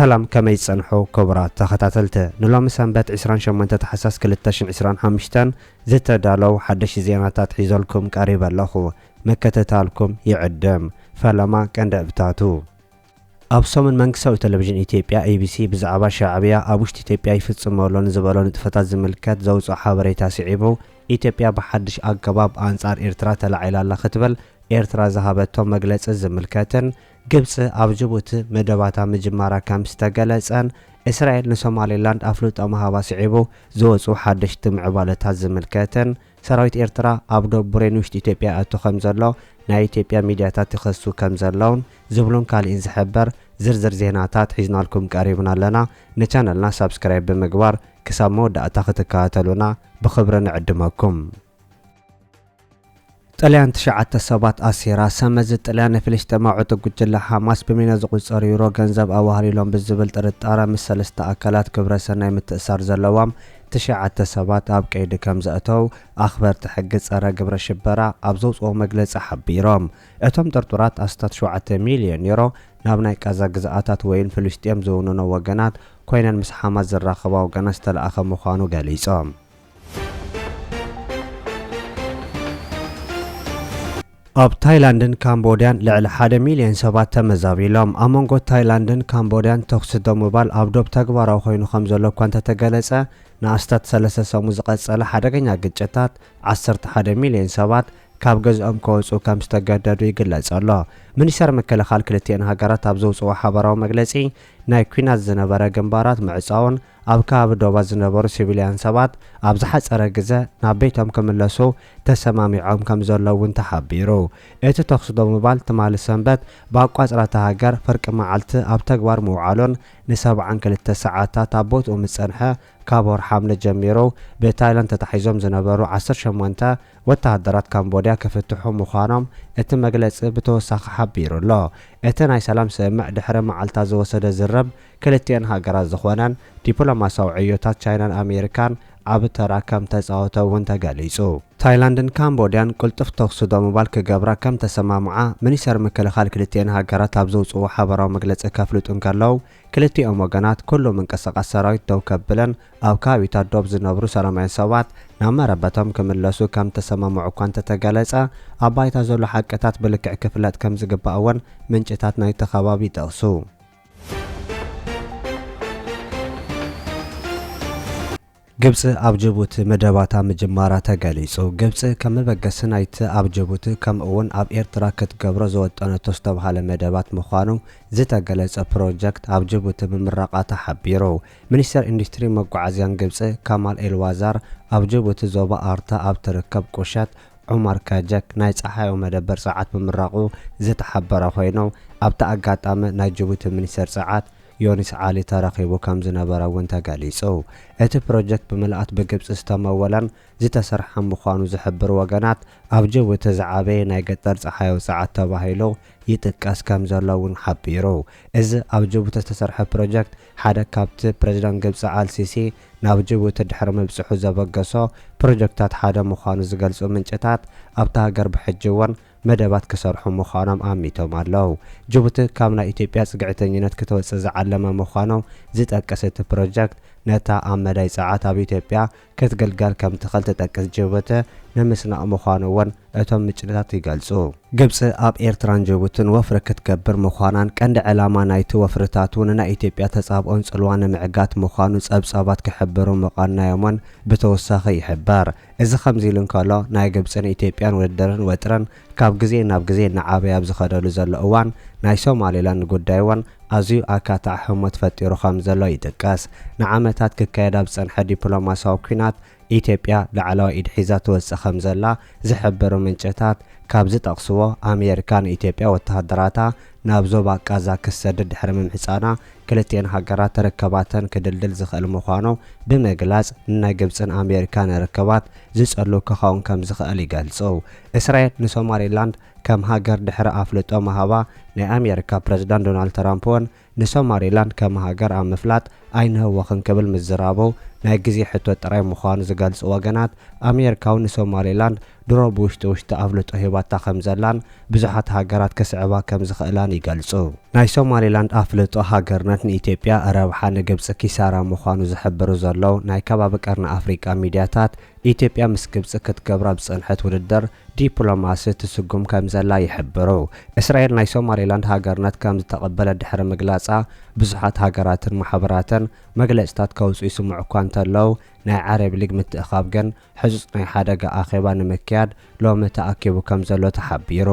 سلام كما يتصنحوا كبرات تختاتلته نلوم سنبات 28 تحساس 2025 زيتا دالو حدش زياناتات حيزولكم قريبا لخو مكتتالكم يعدم فلما كان دابتاتو أبصمن منكسو تلفزيون إثيوبيا ABC بزعبا شعبية أبوشت إثيوبيا يفتصمولون زبالون اتفتات زملكات زوصو حابريتا سعيبو إثيوبيا بحدش أقباب أنصار إرترا تلعيلا لختبل إرترا زهابتهم مجلس الزملكاتن ግብጽ ኣብ ጅቡቲ መደባታ መጀመራ ከም ዝተገለጸን እስራኤል ንሶማሌላንድ ኣፍሉጥ ማሃባ ስዒቡ ዝወጹ ሓደሽቲ ምዕባለታት ዝምልከተን ሰራዊት ኤርትራ ኣብ ደቡብሬን ውሽጢ ኢትዮጵያ ኣቱ ከም ዘሎ ናይ ኢትዮጵያ ሚድያታት ይኸሱ ከም ዘለውን ዝብሉን ካልእን ዝሕበር ዝርዝር ዜናታት ሒዝናልኩም ቀሪብና ኣለና ንቻነልና ሰብስክራይብ ብምግባር ክሳብ መወዳእታ ክትከታተሉና ብኽብሪ ንዕድመኩም طليان تشعت السبات أسيرا سمز طليان فلسطينيين عتق حماس بمينا زقصر يورو غنزب أوهري لهم بالزبل ترطارا مسلستا أكلات كبر سناي متأثر زلوام تشعت السبات أب كيد كم زأتو أخبر تحقق صار جبر شبرا أبزوز أو مجلس حبيرام أتم ترطرات أستات 7 مليون يورو نابناي كذا جزءات وين فلسطين زوننا وجنات كوينا مسحمة زراخبا وجنستل أخ مخانو جاليسام أب تايلاندن كامبوديان لعل 1 مليون سبات تمزابيلهم أمونغو تايلاندن كامبوديان تخصد موبال أبدوب تكبر أو خينو خمزلو كنت تجلسة ناستات 3 سمو زقصله حدغنيا ግጭታት 11 مليون سبات ካብ ገዝኦም ከወጹ ከም ዝተገደዱ ይግለጽ ኣሎ ሚኒስትር መከላኸሊ ክልቲአን ሃገራት ኣብ ዘውጽኦ ሓበራዊ መግለጺ ናይ ኩናት ዝነበረ ግንባራት ምዕጻውን ኣብ ከባቢ ዶባ ዝነበሩ ሲቪልያን ሰባት ኣብ ዝሓጸረ ግዜ ናብ ቤቶም ክምለሱ ተሰማሚዖም ከም ዘለውን ተሓቢሩ እቲ ተኽስ ብምባል ትማሊ ሰንበት ብኣቋጽራተ ሃገር ፍርቂ መዓልቲ ኣብ ተግባር ምውዓሉን ን72 ሰዓታት ኣብ ቦትኡ ምጸንሐ ካብ ወር ሓምለ ጀሚሩ ብታይላንድ ተታሒዞም ዝነበሩ 18 ወተሃደራት ካምቦድያ ክፍትሑ ምዃኖም እቲ መግለጺ ብተወሳኺ ሓቢሩ ኣሎ እቲ ናይ ሰላም ስምምዕ ድሕሪ መዓልታ ዝወሰደ ዝረብ ክልቲአን ሃገራት ዝኾነን ዲፕሎማስያዊ ዕዮታት ቻይናን ኣሜሪካን ኣብ ተራ ከም ተጻወተውን ተገሊጹ ታይላንድን ካምቦድያን ቁልጥፍ ተኽስ ብምባል ክገብራ ከም ተሰማምዓ ሚኒስትር መከላኸሊ ክልቲአን ሃገራት ኣብ ዘውጽኦ ሓበራዊ መግለጺ ከፍልጡን ከለው ክልቲኦም ወገናት ኩሎም እንቅስቃሴ ሰራዊት ደው ከብለን ኣብ ከባቢታት ዶብ ዝነብሩ ሰላማውያን ሰባት ናብ መረበቶም ክምለሱ ከም ተሰማምዑ እኳ እንተተገለጸ ኣብ ባይታ ዘሎ ሓቅታት ብልክዕ ክፍለጥ ከም ዝግባእውን ምንጭታት ናይቲ ከባቢ ይጠቕሱ ግብጽ ኣብ ጅቡቲ መደባታ መጀመራ ተገሊጹ ግብጽ ከም በገስ ናይቲ ኣብ ጅቡቲ ከም እውን ኣብ ኤርትራ ክትገብሮ ዝወጠነቶ ዝተባሃለ መደባት ምዃኑ ዝተገለጸ ፕሮጀክት ኣብ ጅቡቲ ብምራቃታ ሓቢሩ ሚኒስትር ኢንዱስትሪ መጓዓዝያን ግብጽ ካማል ኤልዋዛር ኣብ ጅቡቲ ዞባ ኣርታ ኣብ ትርከብ ቁሸት ዑመር ካጀክ ናይ ፀሓዩ መደበር ሰዓት ብምራቁ ዝተሓበረ ኮይኑ ኣብታ ኣጋጣሚ ናይ ጅቡቲ ሚኒስትር ሰዓት ዮኒስ ዓሊ ተረኺቡ ከም ዝነበረ እውን ተገሊጹ እቲ ፕሮጀክት ብምልኣት ብግብጽ ዝተመወለን ዝተሰርሐ ምዃኑ ዝሕብር ወገናት ኣብ ጅቡቲ ዝዓበየ ናይ ገጠር ፀሓያዊ ሰዓት ተባሂሉ ይጥቀስ ከም ዘለውን ሓቢሩ እዚ ኣብ ጅቡቲ ዝተሰርሐ ፕሮጀክት ሓደ ካብቲ ፕሬዝዳንት ግብጽ አልሲሲ ናብ ጅቡቲ ድሕሪ ምብጽሑ ዘበገሶ ፕሮጀክታት ሓደ ምዃኑ ዝገልጹ ምንጭታት ኣብታ ሃገር ብሕጂ እውን መደባት ክሰርሑ ምዃኖም ኣሚቶም ኣለዉ ጅቡቲ ካብ ናይ ኢትዮጵያ ጽግዕተኝነት ክትወጽእ ዝዓለመ ምዃኑ ዝጠቅስ እቲ ፕሮጀክት ነታ ኣብ መዳይ ሰዓት ኣብ ኢትዮጵያ ክትገልገል ከም ትኽእል ትጠቅስ ጅቡቲ ንምስናእ ምዃኑ እውን እቶም ምንጭታት ይገልጹ ግብጽ ኣብ ኤርትራን ጅቡቲን ወፍሪ ክትገብር ምዃናን ቀንዲ ዕላማ ናይቲ ወፍርታት እውን ናይ ኢትዮጵያ ተጻብኦን ጽልዋን ንምዕጋት ምዃኑ ጸብጻባት ክሕብሩ ምዃናዮምን ብተወሳኺ ይሕበር እዚ ከምዚ ኢሉ እንከሎ ናይ ግብጽን ኢትዮጵያን ውድድርን ወጥረን ካብ ግዜ ናብ ግዜ ንዓበይ ኣብ ዝኸደሉ ዘሎ እዋን ናይ ሶማሌላንድ ጉዳይ እውን ኣዝዩ ኣካታዕ ሕሞት ፈጢሩ ከም ዘሎ ይጥቀስ ንዓመታት ክካየድ ኣብ ዝጸንሐ ዲፕሎማስያዊ ኩናት ኢትዮጵያ ላዕለዋይ ኢድ ሒዛ ትወጽእ ከም ዘላ ዝሕብሩ ምንጭታት ካብ ዝጠቕስዎ ኣሜሪካን ኢትዮጵያ ወተሃደራታ ናብ ዞባ ጋዛ ክሰድድ ድሕሪ ምምሕጻና ክልቲአን ሃገራት ተረከባተን ክድልድል ዝኽእል ምዃኑ ብምግላጽ ናይ ግብጽን ኣሜሪካን ርክባት ዝጸሉ ክኸውን ከም ዝኽእል ይገልጹ እስራኤል ንሶማሌላንድ ከም ሃገር ድሕሪ ኣፍልጦ መሃባ ናይ ኣሜሪካ ፕሬዝዳንት ዶናልድ ትራምፕ እውን ንሶማሌላንድ ከም ሃገር ኣብ ምፍላጥ ኣይንህወኽን ክብል ምዝራቡ ናይ ግዜ ሕቶት ጥራይ ምዃኑ ዝገልጹ ወገናት ኣሜሪካዊ ንሶማሌላንድ ድሮ ብውሽጢ ኣፍልጦ ሂባታ ከም ዘላን ብዙሓት ሃገራት ክስዕባ ከም ዝኽእላን ይገልጹ ናይ ሶማሌላንድ አፍልጦ ሃገርነት ንኢትዮጵያ ረብሓ ንግብጽ ኪሳራ ምዃኑ ዝሕብሩ ዘለው ናይ ከባቢ ቀርኒ አፍሪቃ ሚድያታት ኢትዮጵያ ምስ ግብጽ ክትገብራ ብጽንሐት ውድድር ዲፕሎማሲ ትስጉም ከም ዘላ ይሕብሩ። እስራኤል ናይ ሶማሌላንድ ሃገርነት ከም ዝተቐበለ ድሕሪ ምግላጻ ብዙሓት ሃገራትን ማሕበራትን መግለጽታት ከውጽኡ ይስምዑ እኳ እንተለው ናይ ዓረብ ሊግ ምትእኻብ ግን ሕጹጽ ናይ ሓደጋ ኣኼባ ንምክያድ ሎሚ ተኣኪቡ ከም ዘሎ ተሓቢሩ።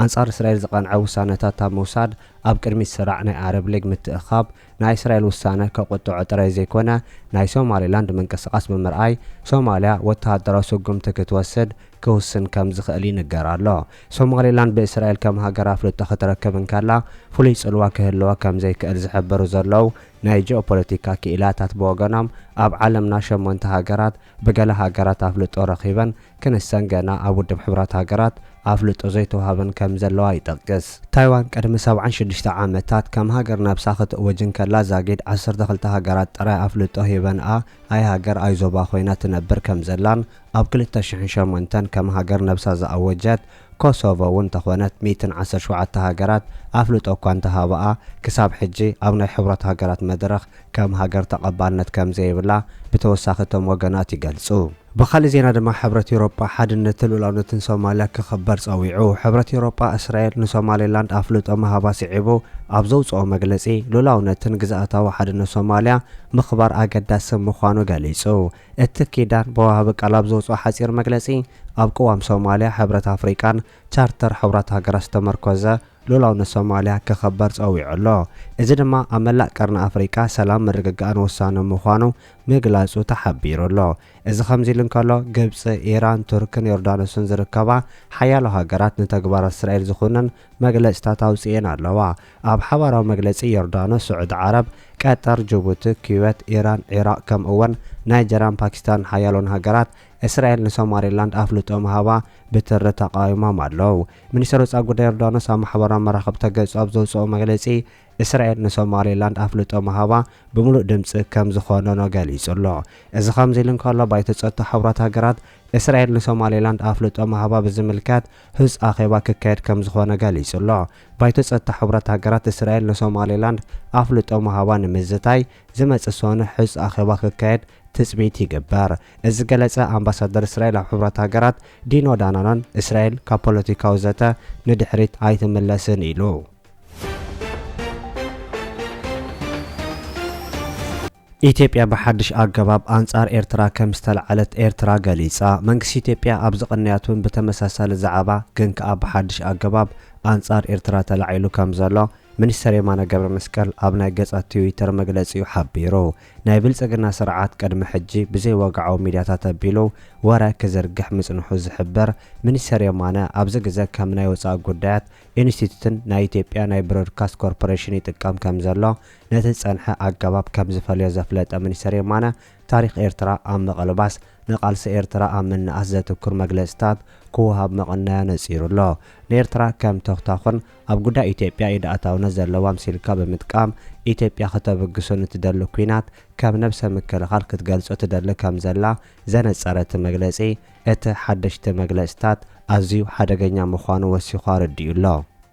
አንጻር እስራኤል ዝቐንዐ ውሳነታት ኣብ ምውሳድ ኣብ ቅድሚ ስራዕ ናይ ዓረብ ሊግ ምትእኻብ ናይ እስራኤል ውሳነ ከቁጥዖ ጥራይ ዘይኮነ ናይ ሶማሌላንድ ምንቅስቓስ ብምርኣይ ሶማልያ ወተሃደራዊ ስጉምቲ ክትወስድ ክውስን ከም ዝኽእል ይንገር ኣሎ። ሶማሌላንድ ብእስራኤል ከም ሃገር ኣፍልጦ ክትረክብ እንከላ ፍሉይ ጽልዋ ክህልዋ ከም ዘይክእል ዝሕብሩ ዘለው ናይ ጂኦፖለቲካ ክኢላታት ብወገኖም ኣብ ዓለምና 8 ሃገራት ብገለ ሃገራት ኣፍልጦ ረኺበን ክንሰን ገና ኣብ ውድብ ሕብራት ሃገራት ኣፍልጦ ዘይተዋሃበን ከም ዘለዋ ይጠቅስ። ታይዋን ቅድሚ 76 ዓመታት ከም ሃገር ነብሳ ክትእወጅን ከላ ዛጊድ 12 ሃገራት ጥራይ ኣፍልጦ ሂበንኣ ኣይ ሃገር ኣይዞባ ኮይና ትነብር ከም ዘላን ኣብ 2008 ከም ሃገር ነብሳ ዝኣወጀት ኮሶቮ እውን ተኾነት 117 ሃገራት ኣፍልጦ እኳ እንተሃበኣ ክሳብ ሕጂ ኣብ ናይ ሕብራት ሃገራት መድረኽ ከም ሃገር ተቐባልነት ከም ዘይብላ ብተወሳኺ እቶም ወገናት ይገልጹ። ብኻልእ ዜና ድማ ሕብረት ኤውሮጳ ሓድነትን ሉዓላውነትን ሶማልያ ክኽበር ጸዊዑ። ሕብረት ኤውሮጳ እስራኤል ንሶማሌላንድ ኣፍልጦ ምሃባ ስዒቡ ኣብ ዘውፅኦ መግለጺ ሉዓላውነትን ግዝኣታዊ ሓድነት ሶማልያ ምኽባር ኣገዳሲ ምዃኑ ገሊጹ። እቲ ኪዳን ብወሃቢ ቃል ኣብ ዘውፅኦ ሓጺር መግለጺ ኣብ ቅዋም ሶማልያ ሕብረት ኣፍሪቃን ቻርተር ሕብራት ሃገራት ዝተመርኮዘ ሉዓላውነት ሶማልያ ክኽበር ጸዊዑ ኣሎ። እዚ ድማ ኣብ መላእ ቀርኒ ኣፍሪቃ ሰላም ምርግጋእን ወሳኒ ምዃኑ ምግላጹ ተሓቢሩ ኣሎ። እዚ ከምዚ ኢሉ እንከሎ ግብፂ፣ ኢራን፣ ቱርክን ዮርዳኖስን ዝርከባ ሓያሎ ሃገራት ንተግባራት እስራኤል ዝኹንን መግለጽታት ኣውፅአን ኣለዋ። ኣብ ሓባራዊ መግለጺ ዮርዳኖስ፣ ስዑድ ዓረብ፣ ቀጠር፣ ጅቡቲ፣ ኩዌት፣ ኢራን፣ ኢራቅ ከምኡውን ናይጀራን ፓኪስታን ሓያሎን ሃገራት እስራኤል ንሶማሌላንድ ኣፍልጦ ምሃባ ብትሪ ተቃዊሞም ኣለው። ሚኒስትር ወፃኢ ጉዳይ ዮርዳኖስ ኣብ ማሕበራዊ መራኸብቲ ገጹ ኣብ ዘውፅኦ መግለጺ እስራኤል ንሶማሌላንድ ኣፍልጦ ምሃባ ብምሉእ ድምፂ ከም ዝኾነኖ ገሊጹ ኣሎ። እዚ ከምዚ ኢሉ እንከሎ ባይቶ ፀጥታ ሕብራት ሃገራት እስራኤል ንሶማሌላንድ ኣፍልጦ ምሃባ ብዝምልከት ህዝ ኣኼባ ክካየድ ከም ዝኾነ ገሊጹ ኣሎ። ባይቶ ፀጥታ ሕብራት ሃገራት እስራኤል ንሶማሌላንድ ኣፍልጦ ምሃባ ንምዝታይ ዝመጽእ ሰነ ህዝ ኣኼባ ክካየድ ትጽቢት ይግበር። እዚ ገለጸ ኣምባሳደር እስራኤል ኣብ ሕብራት ሃገራት ዲኖ ዳናኖን እስራኤል ካብ ፖለቲካዊ ዘተ ንድሕሪት ኣይትምለስን ኢሉ። ኢትዮጵያ በሓድሽ ኣገባብ አንጻር ኤርትራ ከም ዝተለዓለት ኤርትራ ገሊጻ። መንግስቲ ኢትዮጵያ ኣብ ዝቕንያቱን ብተመሳሳሊ ዛዕባ ግን ከኣ በሓድሽ ኣገባብ አንጻር ኤርትራ ተላዒሉ ከም ዘሎ ሚኒስትር የማነ ገብረ መስቀል ኣብ ናይ ገጻ ትዊተር መግለጺኡ ሓቢሩ። ናይ ብልጽግና ስርዓት ቅድሚ ሕጂ ብዘይ ወግዓዊ ሚድያታት ኣቢሉ ወረ ክዘርግሕ ምጽንሑ ዝሕበር ሚኒስትር የማነ ኣብዚ ግዜ ከም ናይ ወፃኢ ጉዳያት ኢንስቲትዩትን ናይ ኢትዮጵያ ናይ ብሮድካስት ኮርፖሬሽን ይጥቀም ከም ዘሎ ነቲ ጸንሐ ኣገባብ ከም ዝፈልዮ ዘፍለጠ ሚኒስትር የማነ ታሪክ ኤርትራ ኣብ ምቕልባስ ንቃልሲ ኤርትራ ኣብ ምንኣስ ዘትኩር መግለጽታት ክውሃብ መቐናያ ነጺሩ ኣሎ። ንኤርትራ ከም ተኽታኹን ኣብ ጉዳይ ኢትዮጵያ ኢዳኣታውነት ዘለዋ ምሲልካ ብምጥቃም ኢትዮጵያ ከተበግሶ ንትደሊ ኩናት ከም ነብሰ ምክልኻል ክትገልጾ ትደሊ ከም ዘላ ዘነጸረት መግለጺ እቲ ሓደሽቲ መግለጽታት ኣዝዩ ሓደገኛ ምዃኑ ወሲኹ ረዲኡ ኣሎ።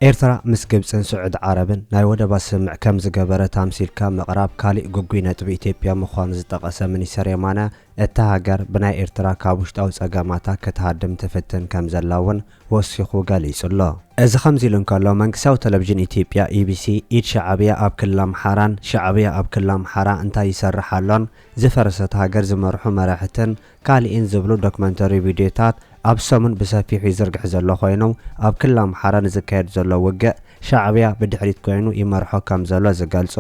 ኤርትራ ምስ ግብፅን ስዑድ ዓረብን ናይ ወደባ ስምዕ ከም ዝገበረ ታምሲልካ ምቕራብ ካሊእ ጉጉይ ነጥቢ ኢትዮጵያ ምዃኑ ዝጠቐሰ ሚኒስትር የማነ እታ ሃገር ብናይ ኤርትራ ካብ ውሽጣዊ ጸገማታ ክትሃድም ትፍትን ከም ዘላ እውን ወሲኹ ገሊጹ ኣሎ። እዚ ከምዚ ኢሉ እንከሎ መንግስታዊ ቴሌቭዥን ኢትዮጵያ ኢቢሲ ኢድ ሻዕብያ ኣብ ክልል ኣምሓራን ሻዕብያ ኣብ ክልል ኣምሓራ እንታይ ይሰርሕ ኣሎን ዝፈረሰት ሃገር ዝመርሑ መራሕትን ካሊእን ዝብሉ ዶክመንተሪ ቪድዮታት ኣብ ሰሙን ብሰፊሑ ይዝርግሕ ዘሎ ኮይኑ ኣብ ክልል ኣምሓራ ንዝካየድ ዘሎ ውግእ ሻዕብያ ብድሕሪት ኮይኑ ይመርሖ ከም ዘሎ ዝገልጹ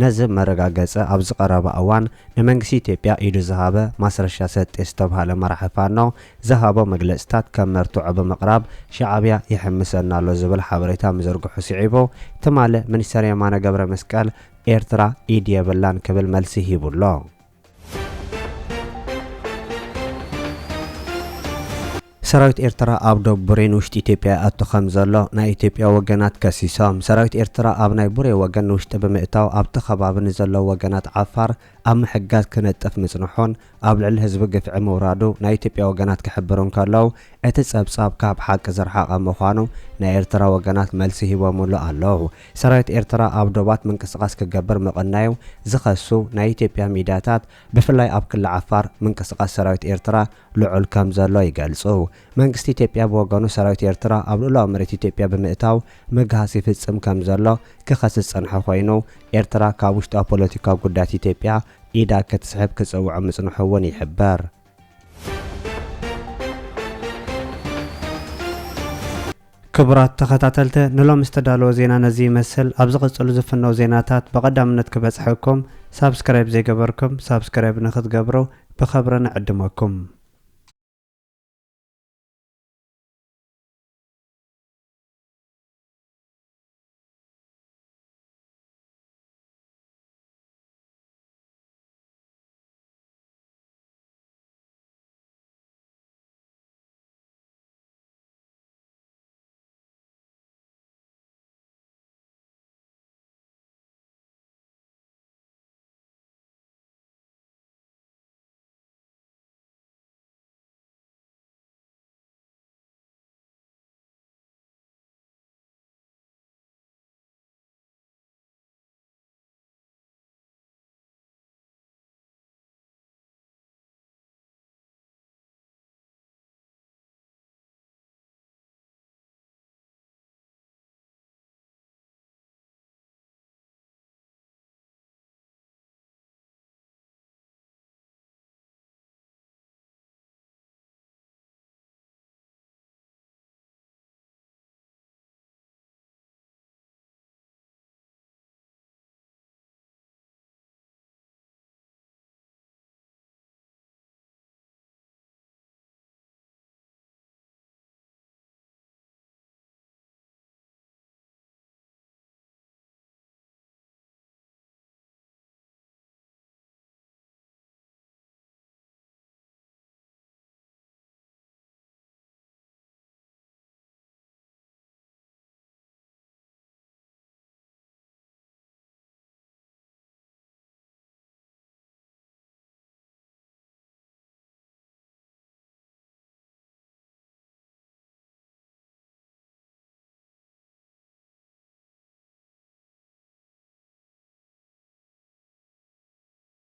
ነዚ መረጋገጸ ኣብ ዝቐረበ እዋን ንመንግስቲ ኢትዮጵያ ኢዱ ዝሃበ ማስረሻ ሰጤ ዝተባሃለ መራሒ ፋኖ ዝሃቦ መግለጽታት ከም መርትዖ ብምቕራብ ሻዕብያ ይሕምሰና ኣሎ ዝብል ሓበሬታ ምዝርግሑ ስዒቡ ትማሊ ሚኒስትር የማነ ገብረ መስቀል ኤርትራ ኢድ የብላን ክብል መልሲ ሂቡ ኣሎ። ሰራዊት ኤርትራ ኣብ ደቡብ ቡሬን ውሽጢ ኢትዮጵያ ኣቱ ከም ዘሎ ናይ ኢትዮጵያ ወገናት ከሲሶም። ሰራዊት ኤርትራ ኣብ ናይ ቡሬ ወገን ውሽጢ ብምእታው ኣብቲ ከባቢ ንዘለዉ ወገናት ዓፋር ኣብ ምሕጋዝ ክነጥፍ ምጽንሖን ኣብ ልዕሊ ህዝቢ ግፍዒ ምውራዱ ናይ ኢትዮጵያ ወገናት ክሕብሩን ከለው እቲ ጸብጻብ ካብ ሓቂ ዝረሓቐ ምዃኑ ናይ ኤርትራ ወገናት መልሲ ሂቦምሉ ኣለዉ። ሰራዊት ኤርትራ ኣብ ዶባት ምንቅስቓስ ክገብር ምቕናዩ ዝኸሱ ናይ ኢትዮጵያ ሚድያታት ብፍላይ ኣብ ክልል ዓፋር ምንቅስቓስ ሰራዊት ኤርትራ ልዑል ከም ዘሎ ይገልጹ። መንግስቲ ኢትዮጵያ ብወገኑ ሰራዊት ኤርትራ ኣብ ልዕላዊ መሬት ኢትዮጵያ ብምእታው ምግሃስ ይፍጽም ከም ዘሎ ክኸስስ ጸንሐ ኮይኑ ኤርትራ ካብ ውሽጣዊ ፖለቲካዊ ጉዳያት ኢትዮጵያ ኢዳ ክትስሕብ ክጽውዕ ምጽንሑ እውን ይሕበር። ክቡራት ተኸታተልቲ ንሎም ዝተዳለወ ዜና ነዚ ይመስል። ኣብ ዝቕጽሉ ዝፍነው ዜናታት ብቐዳምነት ክበጽሐኩም ሳብስክራይብ ዘይገበርኩም ሳብስክራይብ ንኽትገብሩ ብኸብሪ ንዕድመኩም።